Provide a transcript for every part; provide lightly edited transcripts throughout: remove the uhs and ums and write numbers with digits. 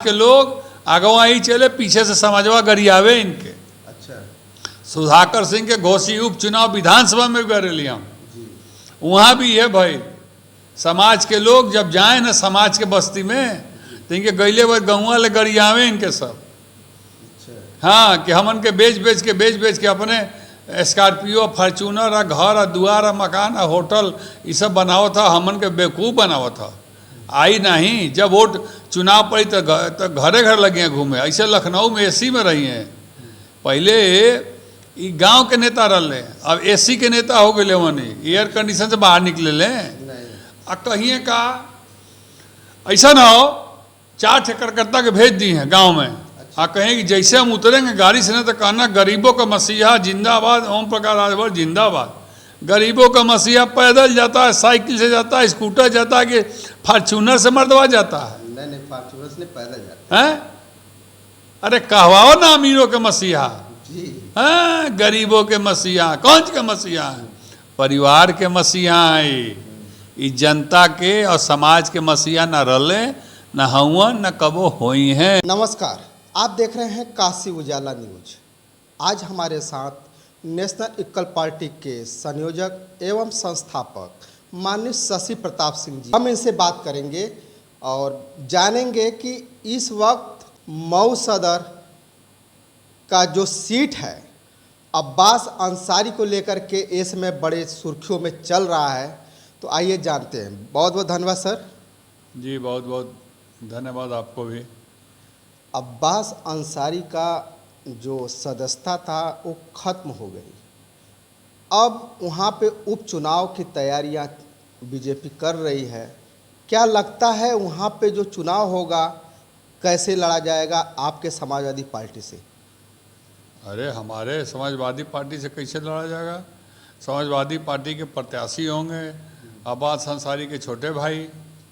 के लोग अगवा ही चले, पीछे से समाजवा गरियावे इनके। अच्छा सुधाकर सिंह के घोसी उपचुनाव विधानसभा में गए हम, जी। वहाँ भी है भाई, समाज के लोग जब जाए ना समाज के बस्ती में तो इनके गैले व गहुआ ले गरियावे इनके सब। अच्छा हाँ, कि हमन के बेच के अपने स्कॉर्पियो, फॉर्च्यूनर आ घर आ दुआर आ मकान आ होटल ये सब बनाओ था, हमन के बेवकूफ़ बनाओ था। आई नहीं, जब वोट चुनाव पड़ी तो घरे घर लगे हैं घूमे। ऐसे लखनऊ में एसी में रही हैं, पहले ये गांव के नेता रहे, अब एसी के नेता हो गए, वनी एयर कंडीशन से बाहर निकले ले। नहीं आ कहिए का ऐसा ना हो, 4 कार्यकर्ता के भेज दी हैं गांव में। हाँ, कहें कि जैसे हम उतरेंगे गाड़ी से ना तो कहना गरीबों का मसीहा जिंदाबाद, ओम प्रकाश राजभर जिंदाबाद। गरीबों का मसीहा पैदल जाता है, साइकिल से जाता है, स्कूटर जाता है कि फॉर्च्यूनर से मर्दवा जाता है? नहीं फॉर्च्यूनर से पैदल जाता हैं? अरे कहवाओ ना अमीरों के मसीहा, जी। हाँ, गरीबों के मसीहा। कौन के मसीहा है? परिवार के मसीहा है। इस जनता के और समाज के मसीहा न रले, न हवन, न कबो होई हैं। नमस्कार, आप देख रहे हैं काशी उजाला न्यूज। आज हमारे साथ नेशनल इक्वल पार्टी के संयोजक एवं संस्थापक माननीय शशि प्रताप सिंह जी, हम इनसे बात करेंगे और जानेंगे कि इस वक्त मऊ सदर का जो सीट है अब्बास अंसारी को लेकर के इस समय बड़े सुर्खियों में चल रहा है। तो आइए जानते हैं। बहुत बहुत धन्यवाद सर। जी, बहुत बहुत धन्यवाद आपको भी। अब्बास अंसारी का जो सदस्यता था वो ख़त्म हो गई। अब वहाँ पे उपचुनाव की तैयारियाँ बीजेपी कर रही है। क्या लगता है वहाँ पे जो चुनाव होगा कैसे लड़ा जाएगा आपके समाजवादी पार्टी से? अरे हमारे समाजवादी पार्टी से कैसे लड़ा जाएगा? समाजवादी पार्टी के प्रत्याशी होंगे अब्बास अंसारी के छोटे भाई,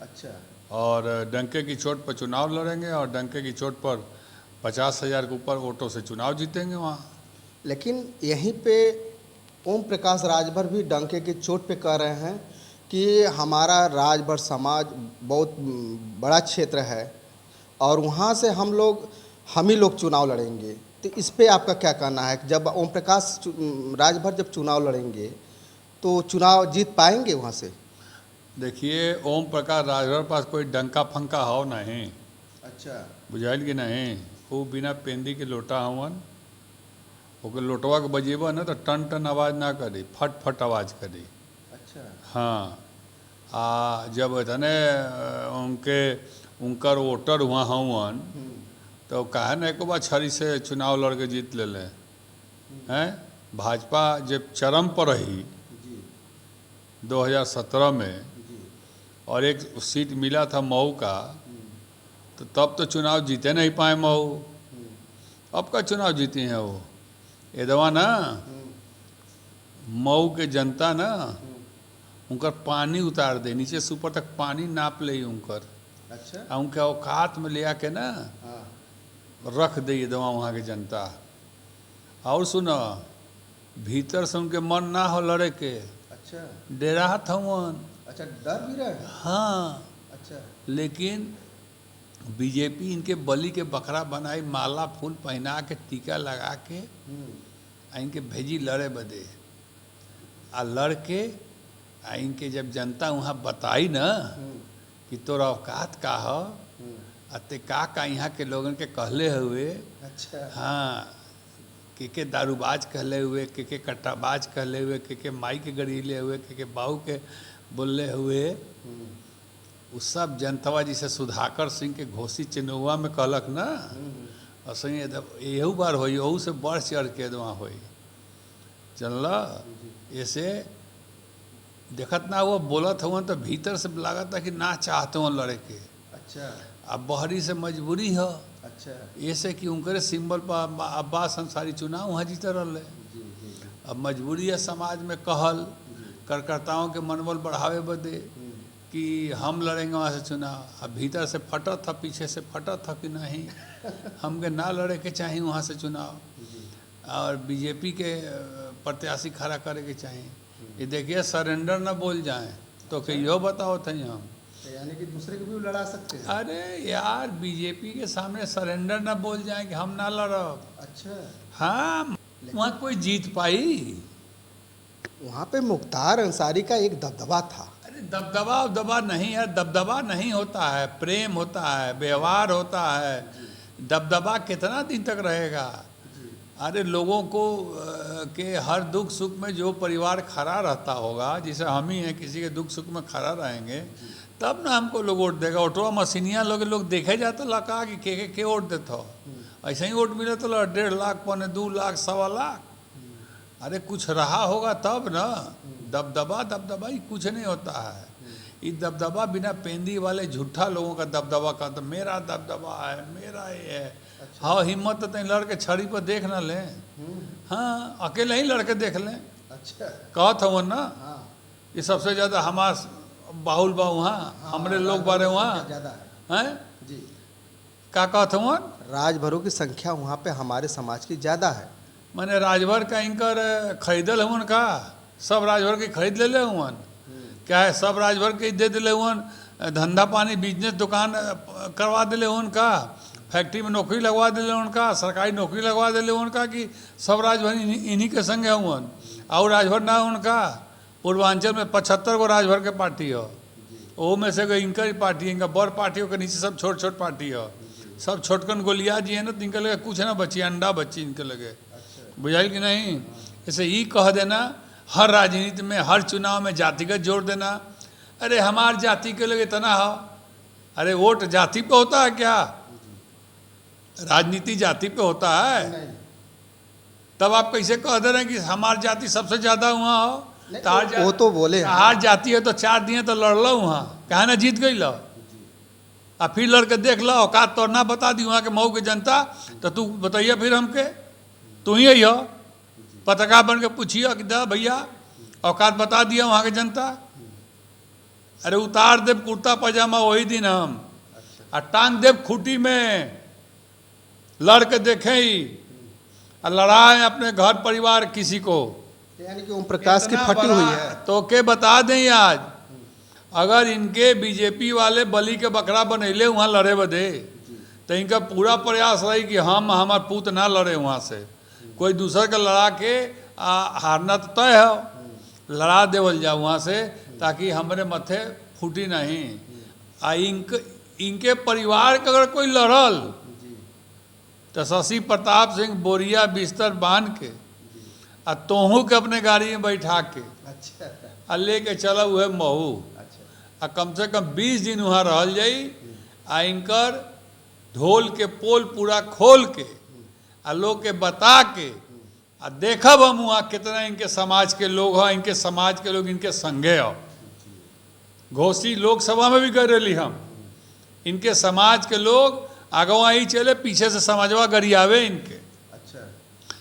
अच्छा। और डंके की चोट पर चुनाव लड़ेंगे और डंके की चोट पर 50,000 के ऊपर वोटों से चुनाव जीतेंगे वहाँ। लेकिन यहीं पे ओम प्रकाश राजभर भी डंके की चोट पे कह रहे हैं कि हमारा राजभर समाज बहुत बड़ा क्षेत्र है और वहाँ से हम ही लोग चुनाव लड़ेंगे। तो इस पे आपका क्या कहना है? जब ओम प्रकाश राजभर जब चुनाव लड़ेंगे तो चुनाव जीत पाएंगे वहाँ से? देखिए, ओम प्रकाश राजभर पास कोई डंका फंका हो नहीं। अच्छा। बुझाइल कि नहीं? वो बिना पेंदी के लोटा हवन, ओके लोटवा के बजेबा ना तो टन टन आवाज़ ना करी, फट फट आवाज़ करी। अच्छा। हाँ, जब इतने उनकर वोटर हुआ हवन तो काहे ना एक बार छड़ी से चुनाव लड़ के जीत ले लें हैं। भाजपा जब चरम पर रही जी 2017 में जी। और एक सीट मिला था मऊ का, तो तब तो चुनाव जीते नहीं पाए मऊ। अब का चुनाव जीती हैं वो? ये दवा ना मऊ के जनता ना उनकर पानी उतार दे, नीचे से ऊपर तक पानी नाप ले उनकर। अच्छा। उनके औकात में ले आके ना हाँ। रख दे ये दवा वहाँ के जनता। और सुनो, भीतर से उनके मन ना हो लड़े के, अच्छा। डेरा था वन। अच्छा, डर भी रहे? हाँ, अच्छा। लेकिन बीजेपी इनके बलि के बकरा बनाई, माला फूल पहना के टीका लगा के इनके भेजी लड़े बदे। आ लड़ के इनके जब जनता वहाँ बताई ना कि तोरा औकात का हो, अते का यहाँ के लोगन के कहले हुए। अच्छा। हाँ, के दारूबाज कहले हुए, के कट्टाबाज कहले हुए, के माई के गरीले हुए, के बाहू के बोलले हुए। उस सब जनतवा जिसे सुधाकर सिंह के घोसी चिन्हुआ में कहलक ना, असही यहू बार होई, यहू से बढ़ चढ़ के वहाँ होई। चल ऐसे देखत ना वो बोलत हुआ तो भीतर से लागत था कि ना चाहते हो लड़े के। अच्छा। अब बहरी से मजबूरी हो। अच्छा। ऐसे कि उनके सिंबल पर अब्बास अंसारी चुनाव वहाँ जीते रहे। जी जी। अब मजबूरी है समाज में कहल कार्यकर्ताओं के मनोबल बढ़ावे बदे कि हम लड़ेंगे वहाँ से चुनाव। अब भीतर से फटा था, पीछे से फटा था कि नहीं हमके ना लड़े के चाहिए वहाँ से चुनाव, और बीजेपी के प्रत्याशी खड़ा करे के चाहिए। ये देखिए, सरेंडर ना बोल जाएं तो कि यो बताओ थे हम यानी कि दूसरे को भी लड़ा सकते हैं। अरे यार, बीजेपी के सामने सरेंडर ना बोल जाए कि हम ना लड़ब। अच्छा, हाँ, वहाँ कोई जीत पाई? वहाँ पे मुख्तार अंसारी का एक दबदबा था। अरे दबदबा उबदबा नहीं है, दबदबा नहीं होता है, प्रेम होता है, व्यवहार होता है। दबदबा कितना दिन तक रहेगा? अरे लोगों को के हर दुख सुख में जो परिवार खड़ा रहता होगा, जैसे हम ही हैं, किसी के दुख सुख में खड़ा रहेंगे तब ना हमको लोग वोट देगा। ऑटो मशीनिया लोग देखे जाते लगा कि के वोट देते हो, ऐसे ही वोट मिले तो 1.5 लाख, 2 लाख, 1.25 लाख। अरे कुछ रहा होगा तब ना। दबदबा ही कुछ नहीं होता है। ये दबदबा बिना पेंदी वाले झूठा लोगों का दबदबा का, तो मेरा दबदबा है, मेरा ये है। अच्छा। हाँ, हिम्मत तो तय लड़के छड़ी पर देख ना लें। हाँ, अकेले ही लड़के देख लें। अच्छा, कहत हो ना, हाँ ये सबसे ज़्यादा हमार बाहुल बा वहाँ, हमरे लोग बारे वहाँ ज़्यादा हैं। जी। का कहत हो? राजभरों की संख्या वहाँ पे हमारे समाज की ज़्यादा है। मैंने राजभर का इनकर खरीदल हुन का, सब राजभर के खरीद ले हुन। क्या है, सब राजभर के दे दिले हुन, धंधा पानी बिजनेस दुकान करवा दिले उनका, फैक्ट्री में नौकरी लगवा दिले उनका, सरकारी नौकरी लगवा दिले उनका कि सब राजभर इन्हीं के संगे हुन। और राजभर ना उनका, पूर्वांचल में 75 गो राजभर के पार्टी हो, वो में से इनका ही पार्टी है, इनका बड़ पार्टियों के नीचे सब छोट छोट पार्टी हो। सब छोटकन गोलिया जी है ना, तो इनके लगे कुछ ना बची, अंडा बची इनके लगे। बुझाइल कि नहीं? ऐसे ही कह देना हर राजनीति में, हर चुनाव में जातिगत जोड़ देना। अरे हमार जाति के लगे इतना हो, अरे वोट जाति पे होता है क्या? राजनीति जाति पे होता है? तब आप कैसे कह दे रहे हैं कि हमार जाति सबसे ज्यादा वहाँ हो? वो तो बोले हार जाती है तो 4 दिए तो लड़ लो वहाँ, कहा ना जीत गई लो। आ फिर लड़के देख लो, औकात तो ना बता दी वहाँ के मऊ के जनता, तो तू बताइए फिर हमके, तू ही हो पत्रकार बन के पूछिए कि दा भैया औकात बता दिया वहाँ के जनता। अरे उतार देव कुर्ता पजामा वही दिन हम, और टांग देव खूटी में, लड़ के देखें ही, और लड़ाए अपने घर परिवार किसी को। यानी कि ओम प्रकाश की फटी हुई है। तो के बता दें आज, अगर इनके बीजेपी वाले बलि के बकरा बनैले वहाँ लड़े बदे, तो इनका पूरा प्रयास रही कि हम हमार पूत ना लड़े वहाँ से, कोई दूसर के लड़ा के हारना तो तय है, लड़ा देवल जाओ वहाँ से, ताकि हमारे मथे फूटी नहीं। आ इनके परिवार के अगर कोई लड़ल तो शशि प्रताप सिंह बोरिया बिस्तर बांध के आ तोहू के अपने गाड़ी में बैठा के आ लेके चला हुए महू, आ कम से कम 20 दिन वहाँ रहल जाई। आ इनकर ढोल के पोल पूरा खोल के आ लोग के बता के आ देखब हम वहाँ कितना इनके समाज के लोग हो, इनके समाज के लोग इनके संगे हो। घोसी लोकसभा में भी गए रही हम, इनके समाज के लोग आगवा ही चले, पीछे से समाजवा गरियावे इनके।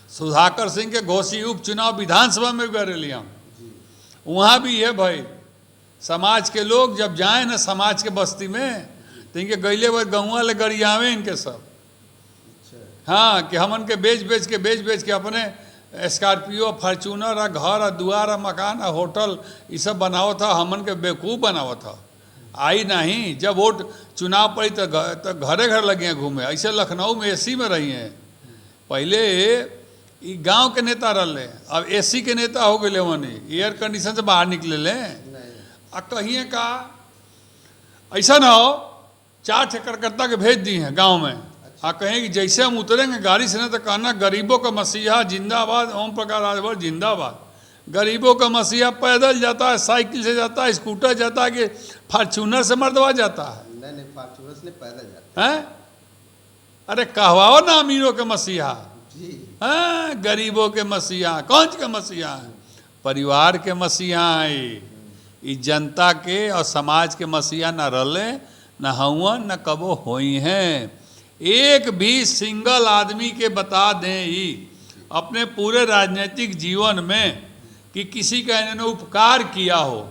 सुधाकर सिंह के घोसी उपचुनाव विधानसभा में गए रही हम, वहाँ भी है भाई, समाज के लोग जब जाए ना समाज के बस्ती में, तो इनके गैले वो गहुआ ले गरियावे इनके सब। हाँ, कि हमन के बेच के अपने स्कॉर्पियो, फॉर्चूनर, आ घर, आ दुआर, आ मकान, आ होटल, ये सब बनाओ था, हमन के बेवकूफ़ बनाओ था। आई नहीं, जब वोट चुनाव पड़ी तो घरे घर लगे हैं घूमे। ऐसे लखनऊ में एसी में रही हैं, पहले ये गांव के नेता रहे, अब एसी के नेता हो गए वनी, एयर कंडीशन से बाहर निकले लें। आ कहिए का ऐसा ना हो 4 ठेकरकर्ता के भेज दिए हैं गांव में, आ कहें कि जैसे हम उतरेंगे गाड़ी से ना तो कहना गरीबों का मसीहा जिंदाबाद, ओम प्रकाश राजभर जिंदाबाद। गरीबों का मसीहा पैदल जाता है, साइकिल से जाता है, स्कूटर जाता है, कि फॉर्चूनर से मर्दवा जाता है? नहीं, फॉर्चूनर से पैदल जाता है। अरे कहवाओ ना अमीरों के मसीहा, हाँ, गरीबों के मसीहा। कौन के मसीहा है? परिवार के मसीहा है। इस जनता के और समाज के मसीहा न रले, न हुआ, न कबो होई हैं। एक भी सिंगल आदमी के बता दें ही अपने पूरे राजनीतिक जीवन में कि किसी का इन्होंने उपकार किया हो।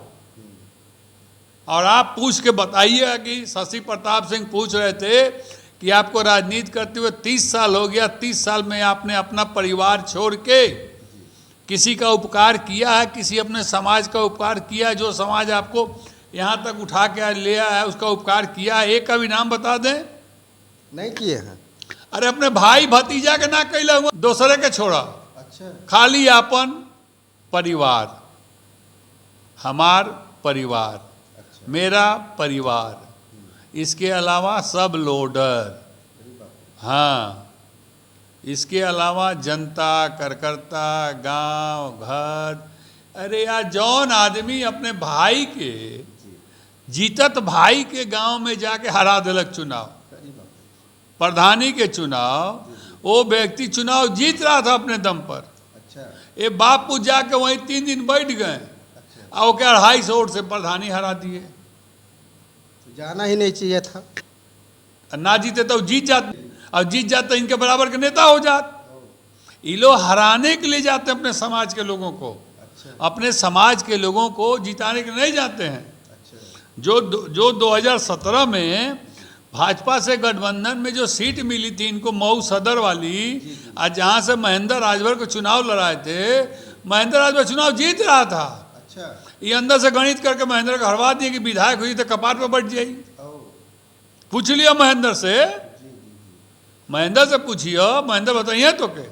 और आप पूछ के बताइए कि शशि प्रताप सिंह पूछ रहे थे कि आपको राजनीति करते हुए 30 साल हो गया, 30 साल में आपने अपना परिवार छोड़ के किसी का उपकार किया है, किसी अपने समाज का उपकार किया है, जो समाज आपको यहाँ तक उठा के आज ले आया, उसका उपकार किया, एक का भी नाम बता दें? नहीं किए हैं। अरे अपने भाई भतीजा के ना कैला हुआ, दूसरे के छोड़ा, अच्छा। खाली अपन परिवार, हमार परिवार, अच्छा। मेरा परिवार, इसके अलावा सब लोडर। हाँ, इसके अलावा जनता, कार्यकर्ता, गांव, घर। अरे यार, जौन आदमी अपने भाई के, जीतत भाई के गांव में जाके हरा दिलक चुनाव, प्रधानी के चुनाव, वो व्यक्ति चुनाव जीत रहा था अपने दम पर। अच्छा। ये बापू जाके वहीं 3 दिन बैठ गए। अच्छा। और क्या 250 वोट से प्रधानी हरा दिए। जाना ही नहीं चाहिए था। ना जीते तो जीत जाते, और जीत जाते इनके बराबर के नेता हो जाते। ये लोग हराने के लिए जाते हैं अपने समाज के लोगों को। अच्छा। अपने समाज के लोगों को जिताने के नहीं जाते हैं। अच्छा। जो 2017 में भाजपा से गठबंधन में जो सीट मिली थी इनको, मऊ सदर वाली, आज जहाँ से महेंद्र राजभर को चुनाव लड़ाए थे, महेंद्र राजभर चुनाव जीत रहा था। अच्छा। ये अंदर से गणित करके महेंद्र को हरवा दिए कि विधायक हुई तो कपार पे बैठ जाई। पूछ लिया महेंद्र से, महेंद्र से पूछिए, महेंद्र बताइए तो के।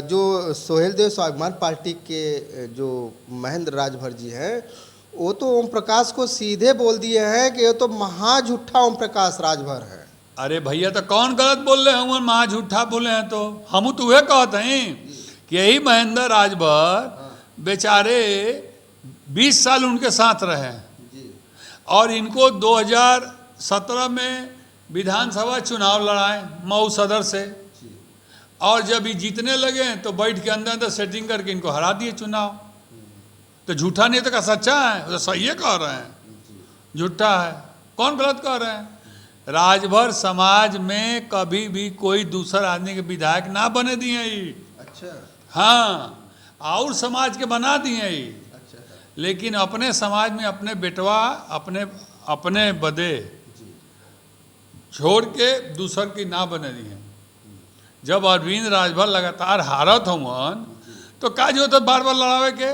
जो सोहेल देव स्वाभिमान पार्टी के जो महेंद्र राजभर जी हैं, वो तो ओम प्रकाश को सीधे बोल दिए हैं कि ये तो महा झूठा ओम प्रकाश राजभर है। अरे भैया, तो कौन गलत बोल रहे हैं? महा झूठा बोले हैं तो हम तो वह कहते हैं कि यही महेंद्र राजभर बेचारे 20 साल उनके साथ रहे, और इनको 2017 में विधानसभा चुनाव लड़ाए मऊ सदर से, और जब ये जीतने लगे तो बैठ के अंदर अंदर सेटिंग करके इनको हरा दिए चुनाव। तो झूठा नहीं तो क्या सच्चा है? तो सही है कह रहे हैं, झूठा है। कौन गलत कह रहे हैं? राजभर समाज में कभी भी कोई दूसरा आदमी के विधायक ना बने दिए ये। अच्छा। हाँ, और समाज के बना दिए ये। अच्छा। लेकिन अपने समाज में अपने बेटवा अपने बदे छोड़ के दूसर की ना बने दिए। जब अरविंद राजभर लगातार हारत होवन तो का जो होता बार बार लड़ावे के?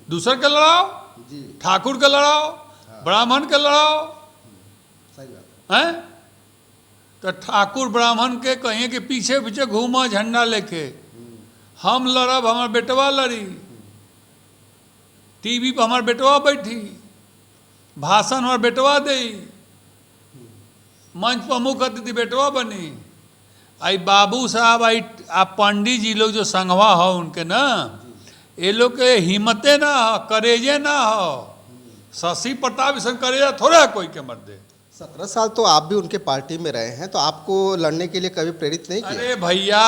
दूसर के लड़ाओ, ठाकुर के लड़ाओ, ब्राह्मण के लड़ाओ। सही बात हैं? तो ठाकुर ब्राह्मण के कहीं के पीछे पीछे घूमा झंडा लेके, हम लड़ब, हमार बेटवा लड़ी, टीवी पर हमार बेटवा बैठी, भाषण हमार बेटवा दे, मंच पर मुख अतिथि बेटवा बनी। आई बाबू साहब, आई आप पंडित जी लोग जो संघवा हो उनके ना, ये लोग के हिम्मते ना हो, करेजे ना हो। शशि प्रताप सन करेजा थोड़ा कोई के मर दे। 17 साल तो आप भी उनके पार्टी में रहे हैं, तो आपको लड़ने के लिए कभी प्रेरित नहीं किया? अरे भैया,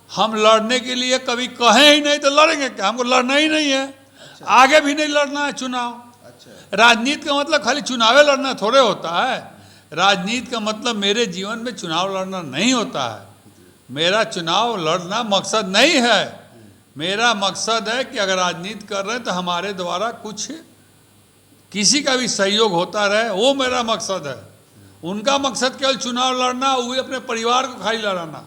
हम लड़ने के लिए कभी कहे ही नहीं तो लड़ेंगे क्या? हमको लड़ना ही नहीं है। अच्छा। आगे भी नहीं लड़ना है चुनाव। अच्छा। राजनीति का मतलब खाली चुनावे लड़ना थोड़े होता है। राजनीति का मतलब मेरे जीवन में चुनाव लड़ना नहीं होता है। मेरा चुनाव लड़ना मकसद नहीं है। मेरा मकसद है कि अगर राजनीति कर रहे हैं तो हमारे द्वारा कुछ किसी का भी सहयोग होता रहे, वो मेरा मकसद है। उनका मकसद केवल चुनाव लड़ना, वो अपने परिवार को खाली लड़ाना।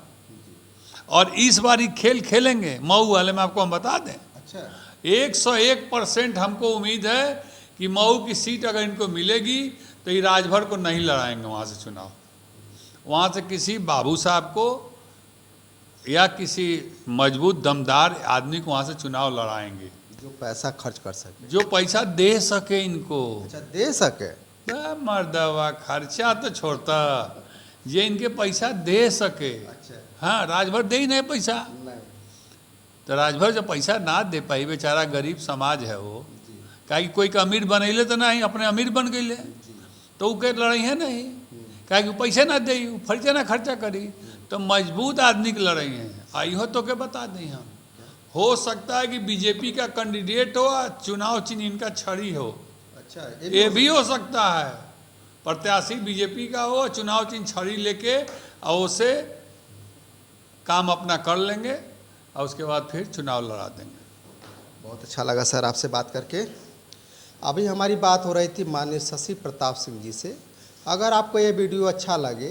और इस बार ही खेल खेलेंगे मऊ वाले में, आपको हम बता दें। अच्छा। 101% हमको उम्मीद है कि मऊ की सीट अगर इनको मिलेगी तो ये राजभर को नहीं लड़ाएंगे वहाँ से चुनाव। वहाँ से किसी बाबू साहब को या किसी मजबूत दमदार आदमी को वहाँ से चुनाव लड़ाएंगे, जो पैसा खर्च कर सके, जो पैसा दे सके इनको। अच्छा, दे सके? मर्दवा खर्चा तो छोड़ता, ये इनके पैसा दे सके। अच्छा। हाँ, राजभर दे ही नहीं पैसा। नहीं। तो राजभर जब पैसा ना दे पाई, बेचारा गरीब समाज है वो, काहे कोई का अमीर बनैले तो नहीं, अपने अमीर बन गई, तो वो के लड़ाई है नहीं, काहे पैसे ना दे, फर्चे ना खर्चा करी, तो मजबूत आदमी के लड़ाई है। आई हो तो के बता दें हम, हो सकता है कि बीजेपी का कैंडिडेट हो, चुनाव चिन्ह इनका छड़ी हो। अच्छा, ये भी हो सकता है, प्रत्याशी बीजेपी का हो, चुनाव चिन्ह छड़ी लेके और उसे काम अपना कर लेंगे और उसके बाद फिर चुनाव लड़ा देंगे। बहुत अच्छा लगा सर आपसे बात करके। अभी हमारी बात हो रही थी माननीय शशि प्रताप सिंह जी से। अगर आपको ये वीडियो अच्छा लगे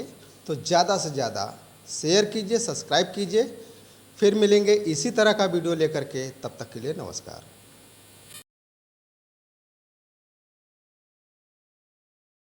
तो ज़्यादा से ज़्यादा शेयर कीजिए, सब्सक्राइब कीजिए। फिर मिलेंगे इसी तरह का वीडियो लेकर के, तब तक के लिए नमस्कार।